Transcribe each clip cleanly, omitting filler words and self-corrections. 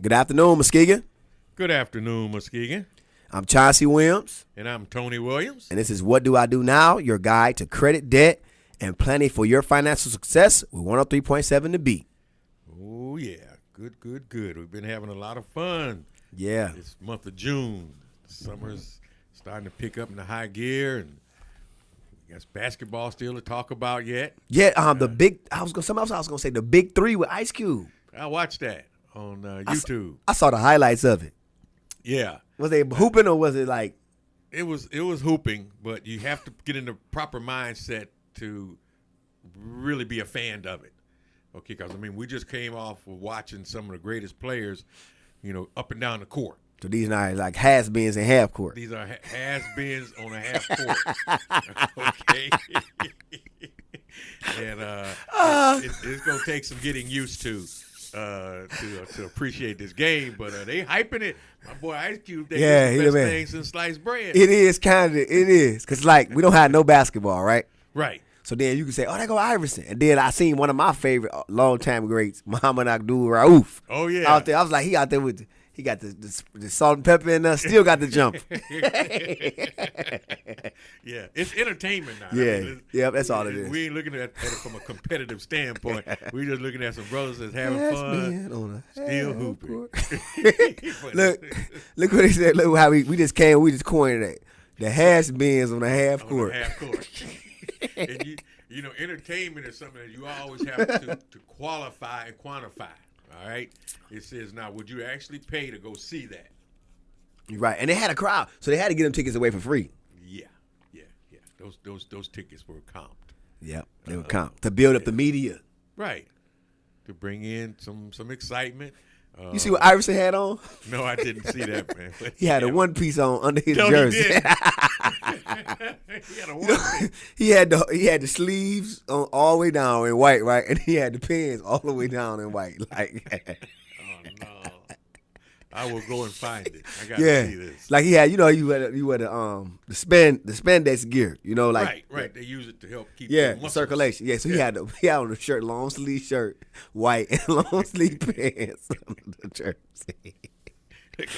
Good afternoon, Muskegon. Good afternoon, Muskegon. I'm Chauncey Williams. And I'm Tony Williams. And this is What Do I Do Now, your guide to credit, debt, and planning for your financial success with 103.7 The Beat. Oh, yeah. Good. We've been having a lot of fun. Yeah. This month of June. Summer's starting to pick up in the high gear, and we got basketball still to talk about yet. Yeah, the big, I was going to say the big three with Ice Cube. I watched that on YouTube. I saw the highlights of it. Yeah. Was they hooping or was it like? It was hooping, but you have to get in the proper mindset to really be a fan of it. Okay, because, we just came off of watching some of the greatest players, up and down the court. So these are like has-beens and half court. These are has-beens on a half court. Okay. And it's going to take some getting used to appreciate this game, but they hyping it. My boy Ice Cube, he's the best thing since sliced bread. It is because we don't have no basketball, right? Right. So then you can say, oh, there go Iverson. And then I seen one of my favorite longtime greats, Muhammad Abdul Rauf. Oh, yeah. Out there. I was like, he out there he got the salt and pepper in there, still got the jump. Yeah, it's entertainment now. Yeah, that's all it is. We ain't looking at it from a competitive standpoint. We're just looking at some brothers that's having fun, still hooping. Look what he said. Look how we just coined it. The has-beens on the half court. And entertainment is something that you always have to qualify and quantify. All right. It says, now, would you actually pay to go see that? Right. And they had a crowd, so they had to get them tickets away for free. Yeah. Those tickets were comped. Yeah, they were comped to build up the media. Right. To bring in some excitement. You see what Iverson had on? No, I didn't see that, man. He had a one piece on under his jersey. He had a one piece. He had the sleeves on all the way down in white, right? And he had the pants all the way down in white. Like, oh no, I will go and find it. I gotta see this. Like he had, you had the spandex gear, like right. They use it to help keep the circulation. Yeah, so he had on the shirt, long sleeve shirt, white, and long sleeve pants under the jersey.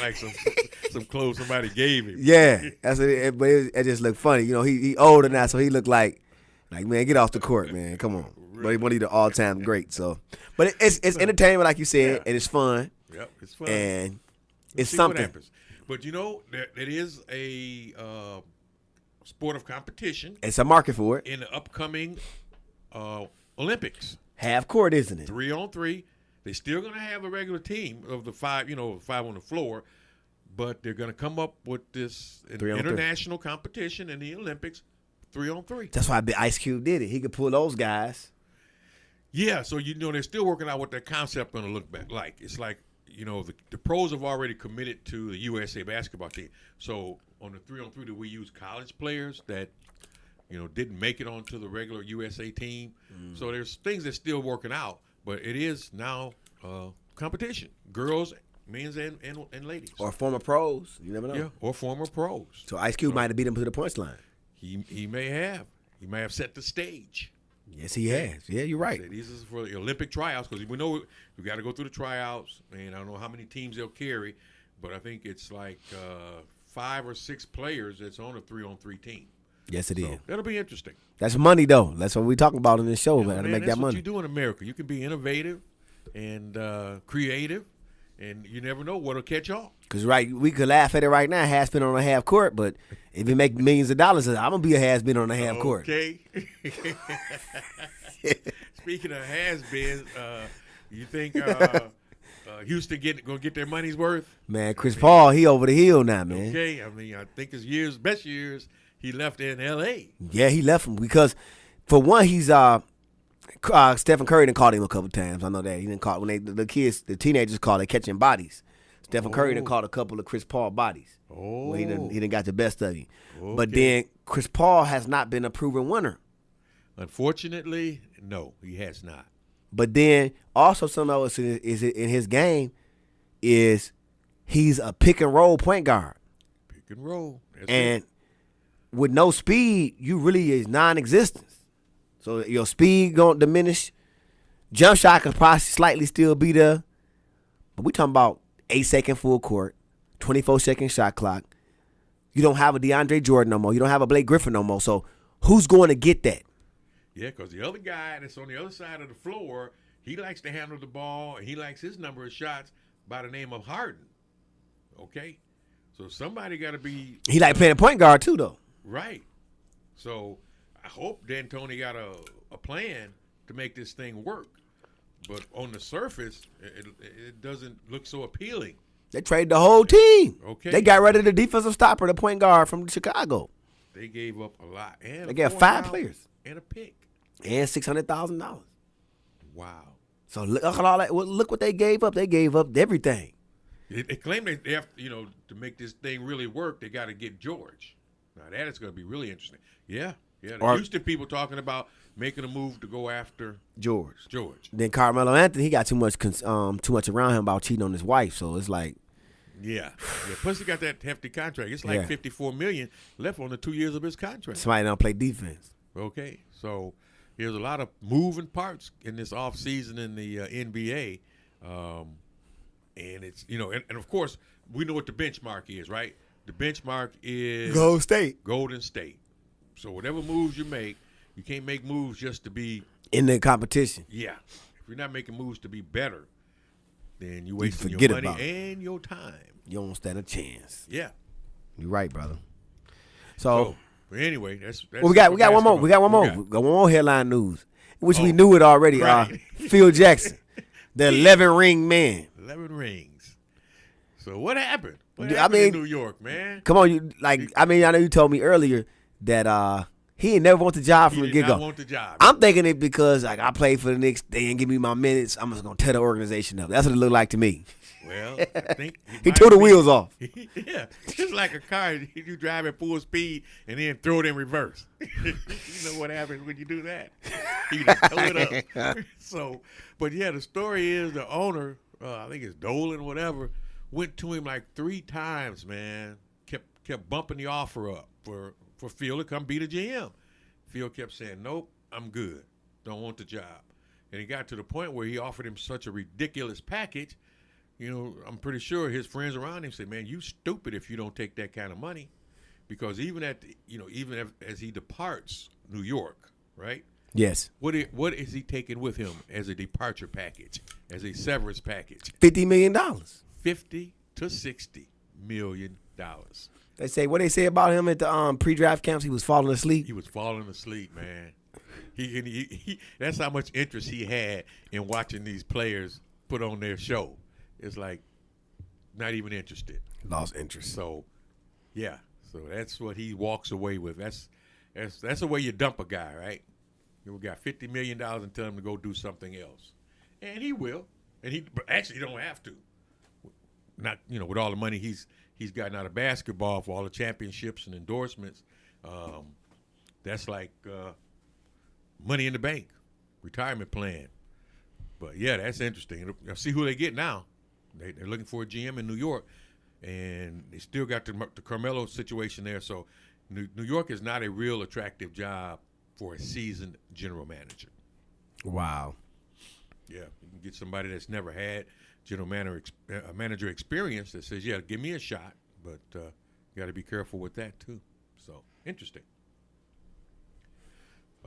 Like some clothes somebody gave him. Yeah, but it just looked funny. He older now, so he looked like man, get off the court, man. Come on, really? But he one of the all time great. So, but it's entertainment, like you said, and it's fun. Yep, it's fun, and it's something. What happens. But it is a sport of competition. It's a market for it in the upcoming Olympics. Half court, isn't it? 3-on-3. They're still going to have a regular team of the five, five on the floor, but they're going to come up with this international competition in the Olympics, 3-on-3. That's why Ice Cube did it. He could pull those guys. Yeah, so they're still working out what their concept going to look like. It's like the pros have already committed to the USA basketball team. So on the 3-on-3, do we use college players that didn't make it onto the regular USA team? So there's things that's still working out. But it is now competition, girls, men's and ladies, or former pros. You never know. Yeah, or former pros. So Ice Cube might have beat him to the points line. He may have. He may have set the stage. Yes, he has. Yeah, you're right. These is for the Olympic tryouts because we know we got to go through the tryouts, and I don't know how many teams they'll carry, but I think it's like 5 or 6 players that's on a 3-on-3 team. Yes, it is. That'll be interesting. That's money, though. That's what we're talking about in this show, man. To make that money. That's what you do in America. You can be innovative and creative, and you never know what'll catch on. Because, we could laugh at it right now, has-been on a half court, but if you make millions of dollars, I'm going to be a has-been on a half court. Okay. Speaking of has-been, you think Houston going to get their money's worth? Man, Chris Paul, he over the hill now, man. Okay. I think his best years, he left in L.A. Yeah, he left him because, for one, he's Stephen Curry done caught him a couple times. I know that. He didn't caught when the teenagers caught, they catching bodies. Stephen Curry done caught a couple of Chris Paul bodies. Oh. Well, he done got the best of him. Okay. But then Chris Paul has not been a proven winner. Unfortunately, no, he has not. But then also some of us is in his game is he's a pick and roll point guard. Pick and roll. And with no speed, you really is non-existent. So your speed gonna diminish. Jump shot can probably slightly still be there. But we talking about 8-second full court, 24-second shot clock. You don't have a DeAndre Jordan no more. You don't have a Blake Griffin no more. So who's going to get that? Yeah, because the other guy that's on the other side of the floor, he likes to handle the ball, and he likes his number of shots by the name of Harden. Okay? So somebody got to be... He like playing point guard too, though. Right. So I hope D'Antoni got a plan to make this thing work. But on the surface, it doesn't look so appealing. They traded the whole team. Okay. They got rid of the defensive stopper, the point guard from Chicago. They gave up a lot. And they got 5 players. And a pick. And $600,000. Wow. So look at all that. Look what they gave up. They gave up everything. They claim they have, to make this thing really work, they got to get George. Now that is going to be really interesting. Yeah. The Houston people talking about making a move to go after George. Then Carmelo Anthony, he got too much around him about cheating on his wife. So it's like, yeah. Plus he got that hefty contract. It's like $54 million left on the 2 years of his contract. Somebody don't play defense. Okay, so there's a lot of moving parts in this offseason in the NBA, and it's and of course we know what the benchmark is, right? The benchmark is Golden State. So whatever moves you make, you can't make moves just to be in the competition. Yeah, if you're not making moves to be better, then you're wasting your money and your time. You don't stand a chance. Yeah, you're right, brother. So but anyway, that's we got one more. We got one more headline news, which we knew it already. Right. Phil Jackson, the 11-ring man. 11 rings. So what happened? What happened in New York, man? Come on, I know you told me earlier that he ain't never want the job from the get-go. He did not want the job. I'm thinking it because I played for the Knicks. They didn't give me my minutes. I'm just gonna tear the organization up. That's what it looked like to me. Well, I think he tore the wheels off. Yeah, it's like a car. You drive at full speed and then throw it in reverse. You know what happens when you do that? You just tow it up. So, but yeah, the story is the owner, I think it's Dolan, whatever, went to him like 3 times, man. Kept bumping the offer up for Phil to come be the GM. Phil kept saying, nope, I'm good. Don't want the job. And he got to the point where he offered him such a ridiculous package. I'm pretty sure his friends around him said, man, you stupid if you don't take that kind of money. Because even as he departs New York, right? Yes. What is he taking with him as a departure package, as a severance package? $50 million. $50 to $60 million. What they say about him at the pre-draft camps, he was falling asleep. He was falling asleep, man. He that's how much interest he had in watching these players put on their show. It's like not even interested. Lost interest. So, yeah. So that's what he walks away with. That's the way you dump a guy, right? You got $50 million and tell him to go do something else, and he will. But actually, he don't have to. Not with all the money he's gotten out of basketball for all the championships and endorsements. That's like money in the bank, retirement plan. But yeah, that's interesting. Now, see who they get now. They're looking for a GM in New York, and they still got the Carmelo situation there. So New York is not a real attractive job for a seasoned general manager. Wow. Yeah, you can get somebody that's never had general manager experience that says, yeah, give me a shot, but you got to be careful with that too. So interesting.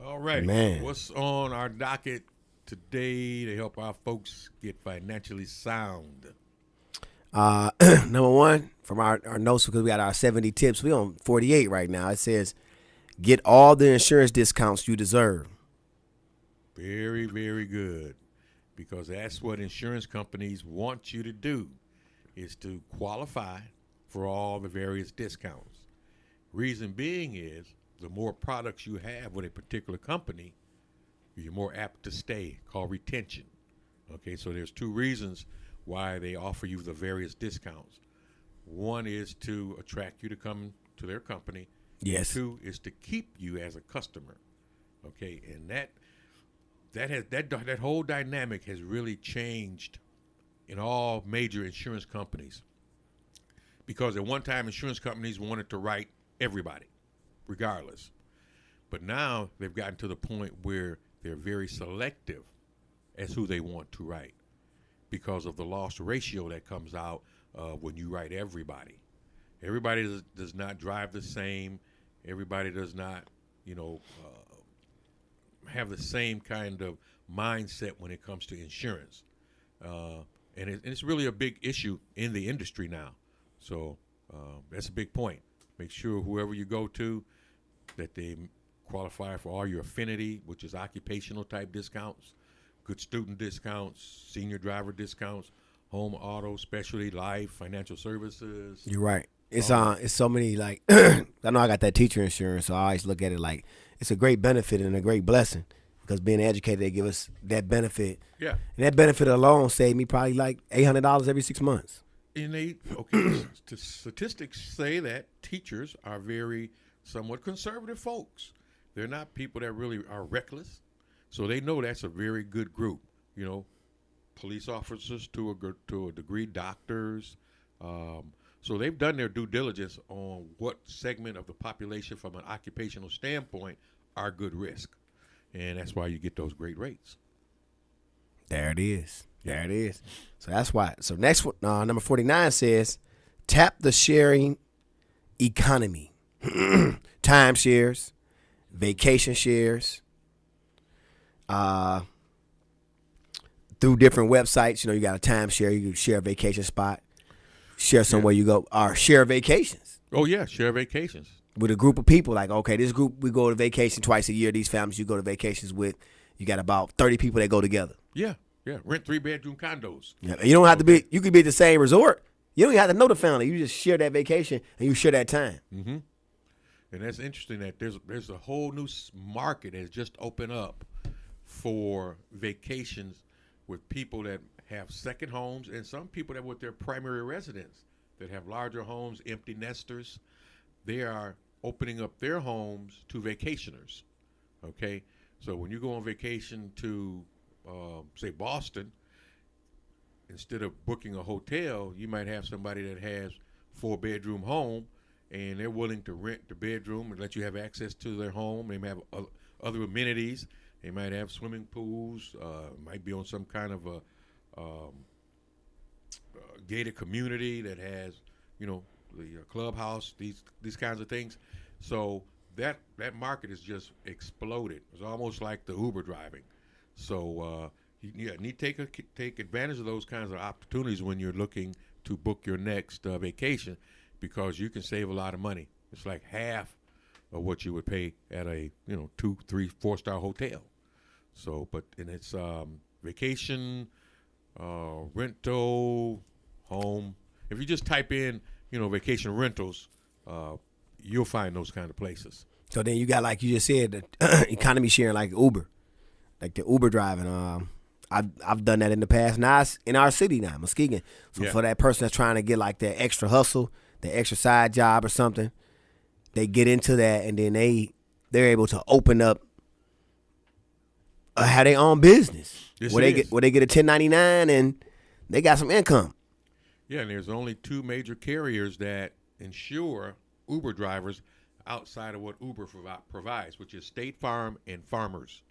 All right, man. What's on our docket today to help our folks get financially sound? Number one, from our notes, because we got our 70 tips, we on 48 right now. It says, get all the insurance discounts you deserve. Very, very good. Because that's what insurance companies want you to do, is to qualify for all the various discounts. Reason being is the more products you have with a particular company, you're more apt to stay, called retention. Okay, so there's 2 reasons why they offer you the various discounts. One is to attract you to come to their company. Yes. 2 is to keep you as a customer. Okay, and that whole dynamic has really changed in all major insurance companies. Because at one time, insurance companies wanted to write everybody, regardless. But now they've gotten to the point where they're very selective as who they want to write. because of the loss ratio that comes out when you write everybody. Everybody does not drive the same. Everybody does not, have the same kind of mindset when it comes to insurance. And it's really a big issue in the industry now. So that's a big point. Make sure whoever you go to, that they qualify for all your affinity, which is occupational type discounts, good student discounts, senior driver discounts, home, auto, specialty, life, financial services. You're right. It's so many, like, I know I got that teacher insurance, so I always look at it like it's a great benefit and a great blessing, because being educated, they give us that benefit. Yeah. And that benefit alone saved me probably like $800 every 6 months. And statistics say that teachers are very somewhat conservative folks. They're not people that really are reckless. So they know that's a very good group. Police officers to a degree, doctors. So they've done their due diligence on what segment of the population from an occupational standpoint are good risk. And that's why you get those great rates. There it is. There it is. So that's why. So next one, number 49 says, tap the sharing economy. Timeshares, vacation shares, through different websites. You got a timeshare, you can share a vacation spot, share somewhere you go, or share vacations. Oh, yeah, share vacations. With a group of people, like, okay, this group, we go to vacation twice a year. These families you go to vacations with, you got about 30 people that go together. Yeah. Rent 3-bedroom condos. Yeah. You don't have to be, you could be at the same resort. You don't even have to know the family. You just share that vacation and you share that time. Mm-hmm. And that's interesting that there's a whole new market that has just opened up for vacations with people that have second homes and some people that with their primary residence that have larger homes, empty nesters. They are opening up their homes to vacationers. Okay, so when you go on vacation to say Boston, instead of booking a hotel, you might have somebody that has 4-bedroom home, and they're willing to rent the bedroom and let you have access to their home. They may have other amenities. They might have swimming pools. Might be on some kind of a gated community that has, the clubhouse. These kinds of things. So that market has just exploded. It's almost like the Uber driving. So you need to take advantage of those kinds of opportunities when you're looking to book your next vacation, because you can save a lot of money. It's like half of what you would pay at a 2, 3, 4-star hotel. So, and it's vacation, rental, home. If you just type in vacation rentals, you'll find those kind of places. So then you got, like you just said, the economy sharing, like Uber, like the Uber driving. I've done that in the past. Now it's in our city now, Muskegon. So for that person that's trying to get like that extra hustle, the extra side job or something, they get into that, and then they're able to open up, have their own business. Yes, where they get a 1099 and they got some income. Yeah, and there's only 2 major carriers that insure Uber drivers outside of what Uber provides, which is State Farm and Farmers.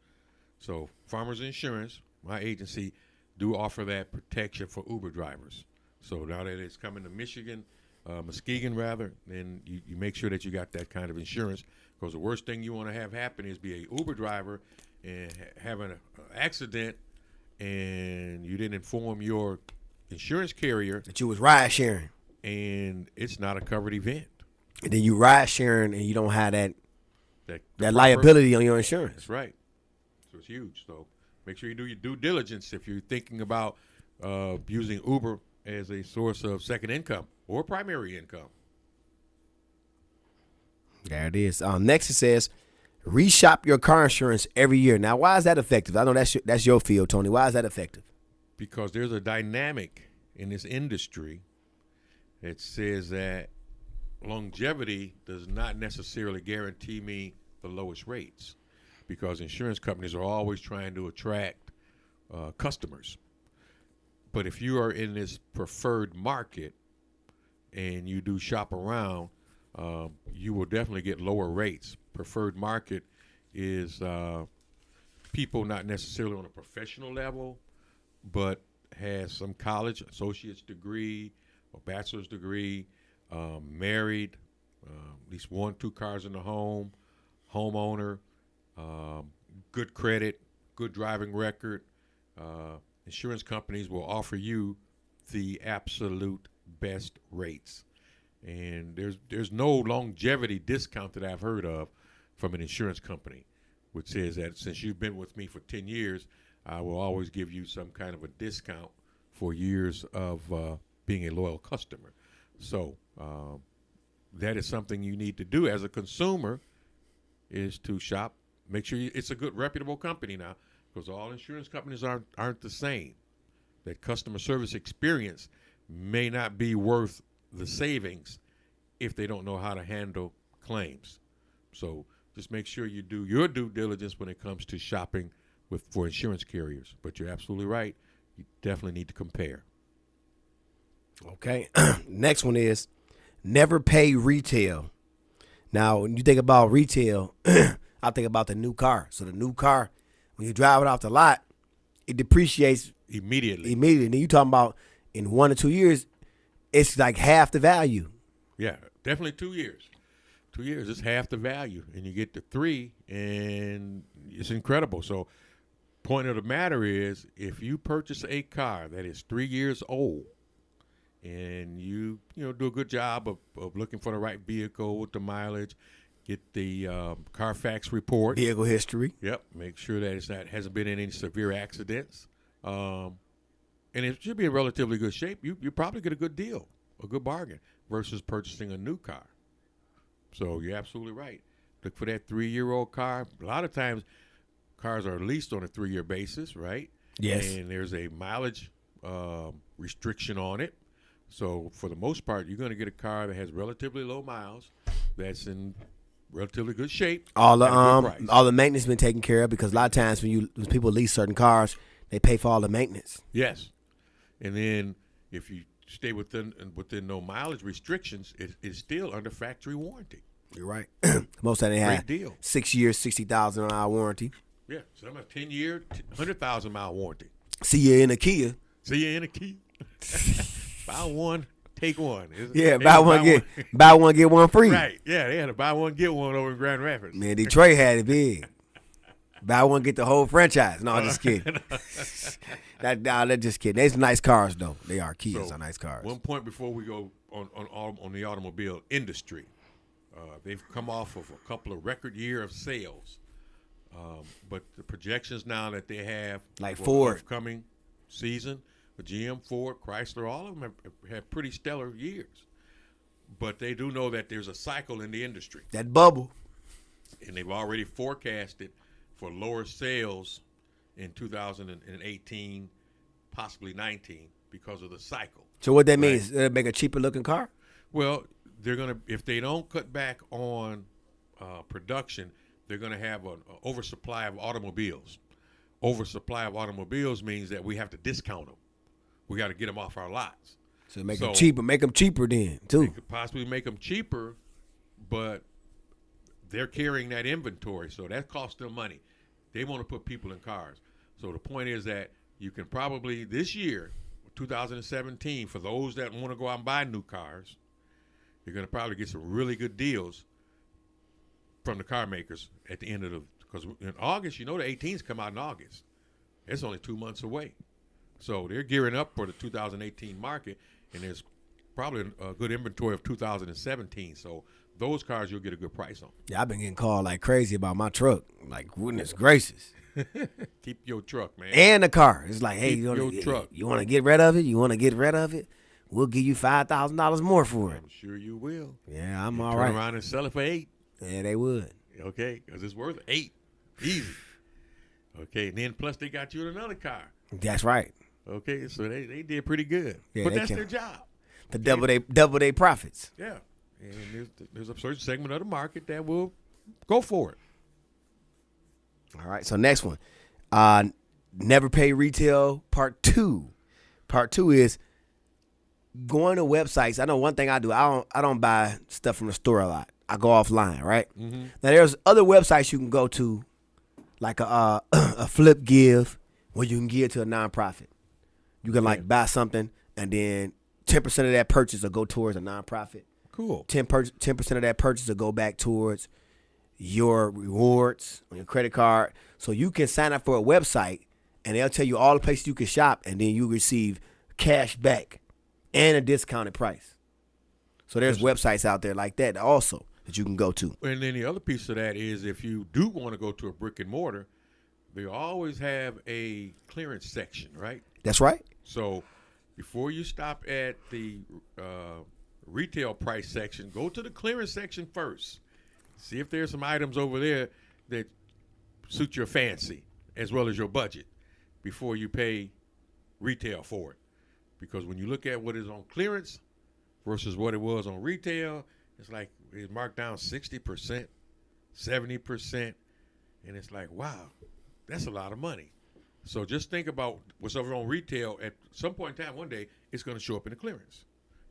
So Farmers Insurance, my agency, do offer that protection for Uber drivers. So now that it's coming to Muskegon rather, then you make sure that you got that kind of insurance, because the worst thing you want to have happen is be a Uber driver and have an accident and you didn't inform your insurance carrier that you was ride sharing, and it's not a covered event. And then you ride sharing and you don't have that liability on your insurance. That's right. So it's huge. So make sure you do your due diligence if you're thinking about using Uber as a source of second income or primary income. There it is. Next it says, reshop your car insurance every year. Now, why is that effective? I know that's your field, Tony. Why is that effective? Because there's a dynamic in this industry that says that longevity does not necessarily guarantee me the lowest rates, because insurance companies are always trying to attract customers. But if you are in this preferred market and you do shop around, you will definitely get lower rates. Preferred market is people not necessarily on a professional level, but has some college, associate's degree or bachelor's degree, married, at least 1, 2 cars in the home, homeowner, good credit, good driving record. Insurance companies will offer you the absolute best rates. And there's no longevity discount that I've heard of from an insurance company, which says that since you've been with me for 10 years, I will always give you some kind of a discount for years of being a loyal customer. So that is something you need to do as a consumer, is to shop. Make sure it's a good, reputable company now, because all insurance companies aren't the same. That customer service experience may not be worth the savings if they don't know how to handle claims. So just make sure you do your due diligence when it comes to shopping for insurance carriers. But you're absolutely right. You definitely need to compare. Okay. Next one is never pay retail. Now, when you think about retail, I think about the new car. So the new car, when you drive it off the lot, it depreciates Immediately. Then you talking about in 1 or 2 years, it's like half the value. Yeah, definitely 2 years. 2 years is half the value, and you get to 3, and it's incredible. So, point of the matter is, if you purchase a car that is 3 years old, and you do a good job of looking for the right vehicle with the mileage, get the Carfax report, Vehicle history. Yep, make sure that hasn't been in any severe accidents, and it should be in relatively good shape. You probably get a good deal, a good bargain, versus purchasing a new car. So you're absolutely right. Look for that 3-year-old car. A lot of times, cars are leased on a 3-year basis, right? Yes. And there's a mileage restriction on it. So for the most part, you're going to get a car that has relatively low miles, that's in relatively good shape. All the maintenance been taken care of, because a lot of times when people lease certain cars, they pay for all the maintenance. Yes. And then if you stay within no mileage restrictions, it's still under factory warranty. You're right. Most of them have 6 years, 60,000 on our warranty. Yeah, some have 10-year, 100,000-mile warranty. See you in a Kia. Buy one, take one. Buy one get one free. Right. Yeah, they had a buy one get one over in Grand Rapids. Man, Detroit had it big. Buy one get the whole franchise. No, I'm just kidding. They're just kidding. They're nice cars though. They are. Kias are nice cars. One point before we go on the automobile industry, they've come off of a couple of record year of sales, but the projections now that they have, like for Ford, upcoming season, the GM, Ford, Chrysler, all of them have pretty stellar years. But they do know that there's a cycle in the industry. That bubble. And they've already forecasted for lower sales in 2018, possibly 19, because of the cycle. So what that means? They'll make a cheaper looking car? Well, they're going to, if they don't cut back on production, they're going to have an oversupply of automobiles. Oversupply of automobiles means that we have to discount them. We got to get them off our lots. So make them cheaper. Make them cheaper then, too. They could possibly make them cheaper, but they're carrying that inventory, so that costs them money. They want to put people in cars. So the point is that you can probably, this year, 2017, for those that want to go out and buy new cars, you're going to probably get some really good deals from the car makers at the end of because in August, the 18s come out in August. It's only 2 months away. So they're gearing up for the 2018 market, and there's probably a good inventory of 2017. So those cars you'll get a good price on. Yeah, I've been getting called like crazy about my truck. Like, goodness gracious. Keep your truck, man. And the car. It's like, hey, you want to get rid of it? You want to get rid of it? We'll give you $5,000 more for it. I'm sure you will. Yeah, I'm all right. Turn around and sell it for $8,000. Yeah, they would. Okay, because it's worth $8,000. Easy. Okay, and then plus they got you in another car. That's right. Okay, so they did pretty good. Yeah, but that's their job. To double their profits. Yeah, and there's a certain segment of the market that will go for it. All right, so next one. Never pay retail, part 2. Part 2 is going to websites. I know one thing I do. I don't buy stuff from the store a lot. I go offline, right? Mm-hmm. Now there's other websites you can go to, like a Flip Give, where you can give to a nonprofit. You can like buy something and then 10% of that purchase will go towards a nonprofit. Cool. 10% of that purchase will go back towards your rewards on your credit card. So you can sign up for a website and they'll tell you all the places you can shop, and then you receive cash back and a discounted price. So there's websites out there like that also that you can go to. And then the other piece of that is if you do want to go to a brick and mortar, they always have a clearance section, right? That's right. So before you stop at the retail price section, go to the clearance section first. See if there's some items over there that suit your fancy as well as your budget before you pay retail for it. Because when you look at what is on clearance versus what it was on retail, it's like it's marked down 60%, 70%, and it's like, wow, that's a lot of money. So just think about what's over on retail. At some point in time, one day, it's going to show up in the clearance.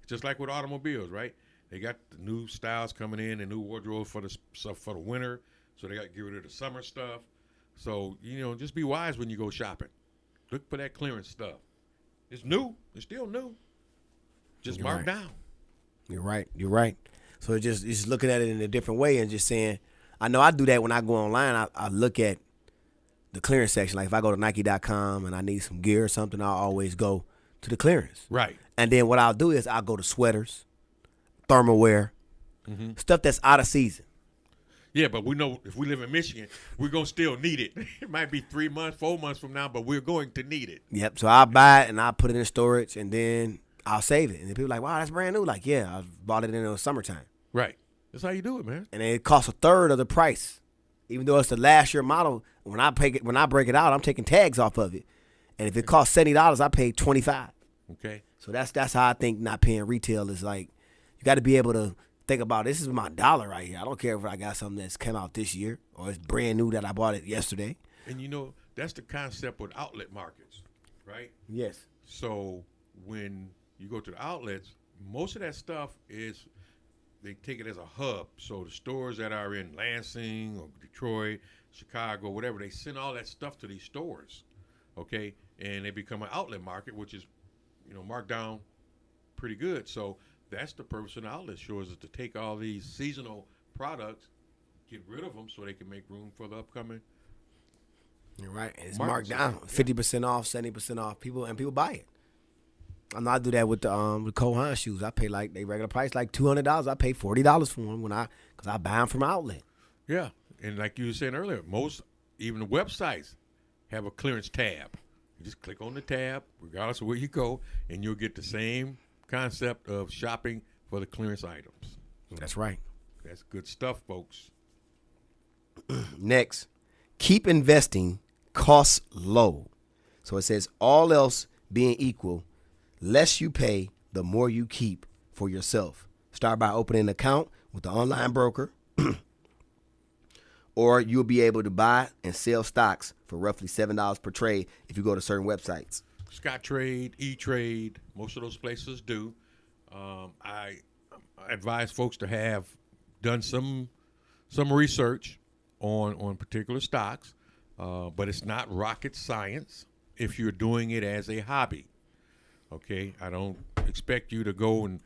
Just like with automobiles, right? They got the new styles coming in, and new wardrobe for the stuff for the winter. So they got to get rid of the summer stuff. So, just be wise when you go shopping. Look for that clearance stuff. It's new. It's still new. Just marked down. You're right. So it's just looking at it in a different way and just saying, I know I do that when I go online. I look at the clearance section. Like if I go to Nike.com and I need some gear or something, I'll always go to the clearance. Right. And then what I'll do is I'll go to sweaters, thermal wear, stuff that's out of season. Yeah, but we know if we live in Michigan, we're going to still need it. It might be 3 months, 4 months from now, but we're going to need it. Yep. So I'll buy it and I'll put it in storage and then I'll save it. And then people are like, wow, that's brand new. Like, yeah, I bought it in the summertime. Right. That's how you do it, man. And it costs a third of the price. Even though it's the last year model, when I break it out, I'm taking tags off of it. And if it costs $70, I pay $25. Okay. So that's how I think not paying retail is like. You got to be able to think about, this is my dollar right here. I don't care if I got something that's come out this year or it's brand new that I bought it yesterday. And that's the concept with outlet markets, right? Yes. So when you go to the outlets, most of that stuff is they take it as a hub. So the stores that are in Lansing or Detroit, Chicago, whatever, they send all that stuff to these stores, okay? And they become an outlet market, which is, marked down pretty good. So that's the purpose of the outlet stores, is to take all these seasonal products, get rid of them so they can make room for the upcoming. You're right. It's marked down, 50% off, 70% off. People buy it. I do that with the Cole Haan shoes. I pay like they regular price like $200. I pay $40 for them because I buy them from outlet. Yeah, and like you were saying earlier, most even the websites have a clearance tab. You just click on the tab, regardless of where you go, and you'll get the same concept of shopping for the clearance items. That's right. That's good stuff, folks. Next, keep investing costs low. So it says all else being equal, less you pay, the more you keep for yourself. Start by opening an account with the online broker, or you'll be able to buy and sell stocks for roughly $7 per trade if you go to certain websites. Scottrade, E-Trade, most of those places do. I advise folks to have done some research on particular stocks, but it's not rocket science if you're doing it as a hobby. Okay, I don't expect you to go and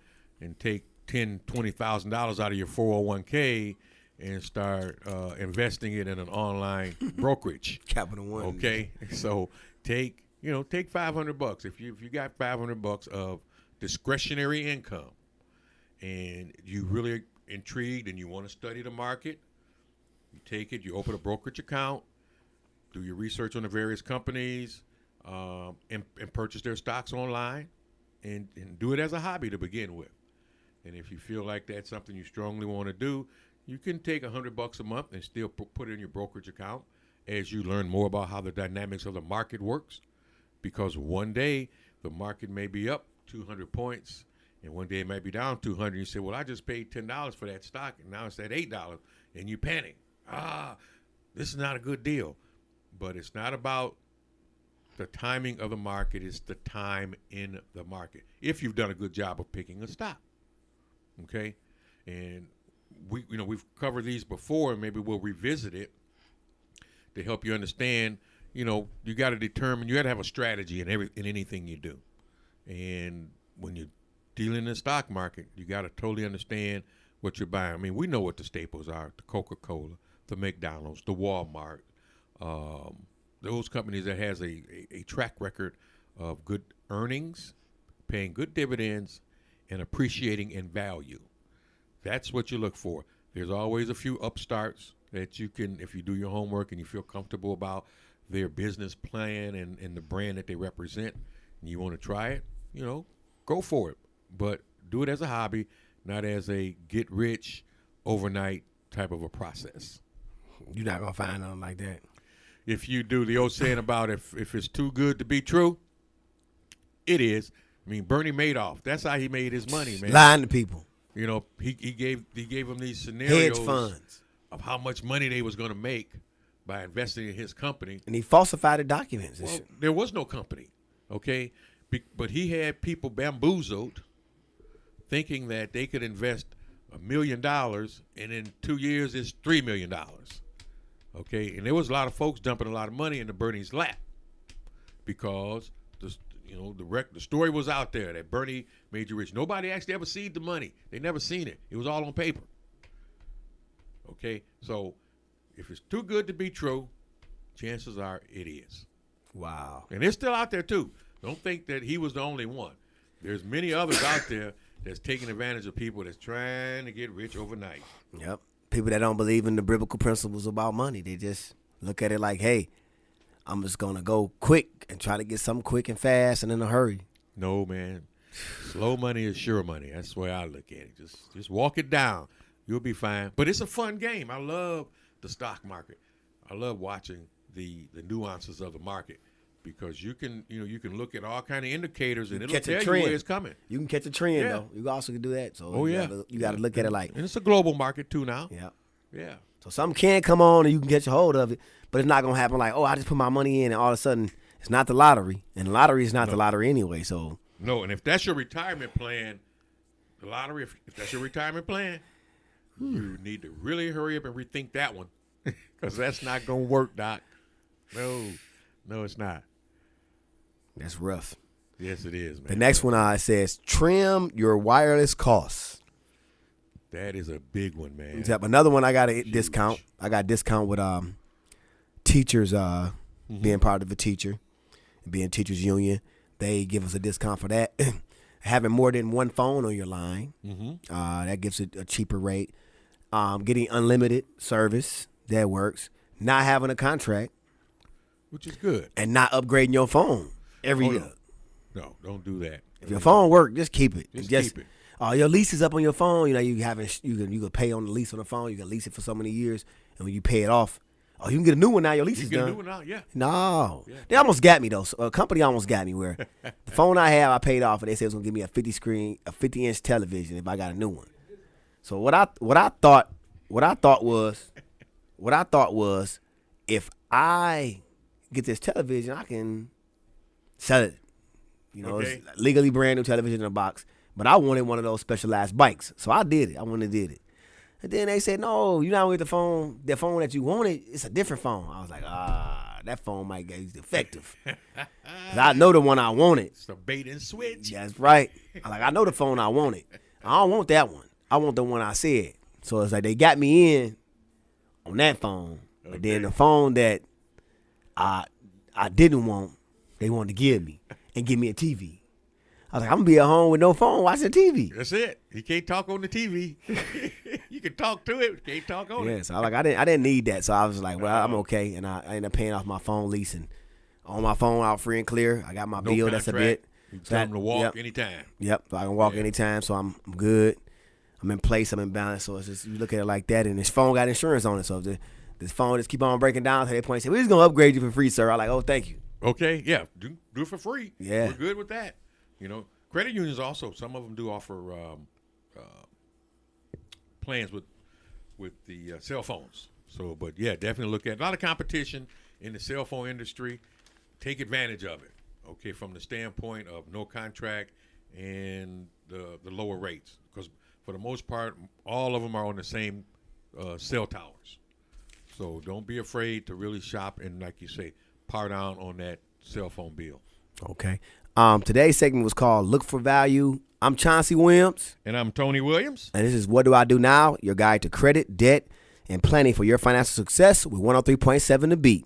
take $10,000-$20,000 out of your 401k and start investing it in an online brokerage. Capital One. Okay, so take $500 if you got $500 of discretionary income, and you really intrigued and you want to study the market. You take it, you open a brokerage account, do your research on the various companies, and purchase their stocks online, and do it as a hobby to begin with. And if you feel like that's something you strongly want to do, you can take $100 a month and still put it in your brokerage account as you learn more about how the dynamics of the market works. Because one day the market may be up 200 points, and one day it might be down 200. You say, well, I just paid $10 for that stock, and now it's at $8, and you panic. This is not a good deal. But it's not about the timing of the market. It's the time in the market, if you've done a good job of picking a stock. Okay? And we've covered these before, and maybe we'll revisit it to help you understand, you got to determine. You got to have a strategy in anything you do, and when you're dealing in the stock market, you got to totally understand what you're buying. I mean, we know what the staples are: the Coca-Cola, the McDonald's, the Walmart, those companies that has a track record of good earnings, paying good dividends, and appreciating in value. That's what you look for. There's always a few upstarts that you can, if you do your homework and you feel comfortable about their business plan and the brand that they represent, and you want to try it, go for it. But do it as a hobby, not as a get rich overnight type of a process. You're not gonna find nothing like that. If you do the old saying about if it's too good to be true, it is. I mean, Bernie Madoff, that's how he made his money, man. Lying to people. He gave them these scenarios Hedge funds of how much money they was going to make by investing in his company. And he falsified the documents. Well, there was no company, okay? But he had people bamboozled thinking that they could invest $1 million and in 2 years it's $3 million, okay? And there was a lot of folks dumping a lot of money into Bernie's lap because the story was out there that Bernie made you rich. Nobody actually ever seen the money. They never seen it. It was all on paper. Okay, so if it's too good to be true, chances are it is. Wow. And it's still out there too. Don't think that he was the only one. There's many others out there that's taking advantage of people that's trying to get rich overnight. Yep. People that don't believe in the biblical principles about money. They just look at it like, hey, I'm just going to go quick and try to get something quick and fast and in a hurry. No, man. Slow money is sure money. That's the way I look at it. Just walk it down. You'll be fine. But it's a fun game. I love the stock market. I love watching the nuances of the market because you can look at all kind of indicators and it'll tell you where it's coming. You can catch a trend, though. You also can do that. So you got to look at it like. And it's a global market, too, now. Yeah. Yeah. So something can come on and you can get your hold of it, but it's not going to happen like, oh, I just put my money in and all of a sudden it's not the lottery. And the lottery is not the lottery anyway. So no, and if that's your retirement plan, the lottery, if that's your retirement plan, you need to really hurry up and rethink that one because that's not going to work, Doc. No, it's not. That's rough. Yes, it is, man. The next one says trim your wireless costs. That is a big one, man. Another one I got a discount. I got a discount with teachers being part of a teacher, being teachers union. They give us a discount for that. Having more than one phone on your line, that gives it a cheaper rate. Getting unlimited service, that works. Not having a contract, which is good, and not upgrading your phone every year. No, don't do that. If your phone works, just keep it. Just keep it. Your lease is up on your phone. You can pay on the lease on the phone. You can lease it for so many years, and when you pay it off, you can get a new one now. Your lease is done. You can get a new one now, yeah. No, yeah. They almost got me though. So a company almost got me where the phone I have, I paid off, and they said it was gonna give me a 50-inch television if I got a new one. So what I thought was, if I get this television, I can sell it. It's legally brand new television in a box. But I wanted one of those specialized bikes. So I did it. I went and did it. And then they said, no, you're not with the phone. The phone that you wanted, it's a different phone. I was like, that phone might get defective. 'Cause I know the one I wanted. It's a bait and switch. That's right. I know the phone I wanted. I don't want that one. I want the one I said. So it's like they got me in on that phone. But then the phone that I didn't want, they wanted to give me and give me a TV. I was like, I'm going to be at home with no phone watching TV. That's it. You can't talk on the TV. You can talk to it, but you can't talk on it. Yeah, so I didn't need that. So I was like, well, I'm okay. And I ended up paying off my phone lease and on my phone out free and clear. I got my bill. Contract. That's a bit. You tell them to walk anytime. Yep, so I can walk anytime, so I'm good. I'm in place. I'm in balance. So it's just, you look at it like that. And this phone got insurance on it. So if this phone just keep on breaking down to that point, say, we're just going to upgrade you for free, sir. I'm like, oh, thank you. Okay, yeah. Do it for free. Yeah. We're good with that. Credit unions also, some of them do offer plans with the cell phones. So, but yeah, definitely look at a lot of competition in the cell phone industry. Take advantage of it. Okay, from the standpoint of no contract and the lower rates, because for the most part, all of them are on the same cell towers. So don't be afraid to really shop and, like you say, par down on that cell phone bill. Okay. Today's segment was called Look for Value. I'm Chauncey Williams. And I'm Tony Williams. And this is What Do I Do Now? Your guide to credit, debt, and planning for your financial success with 103.7 The Beat.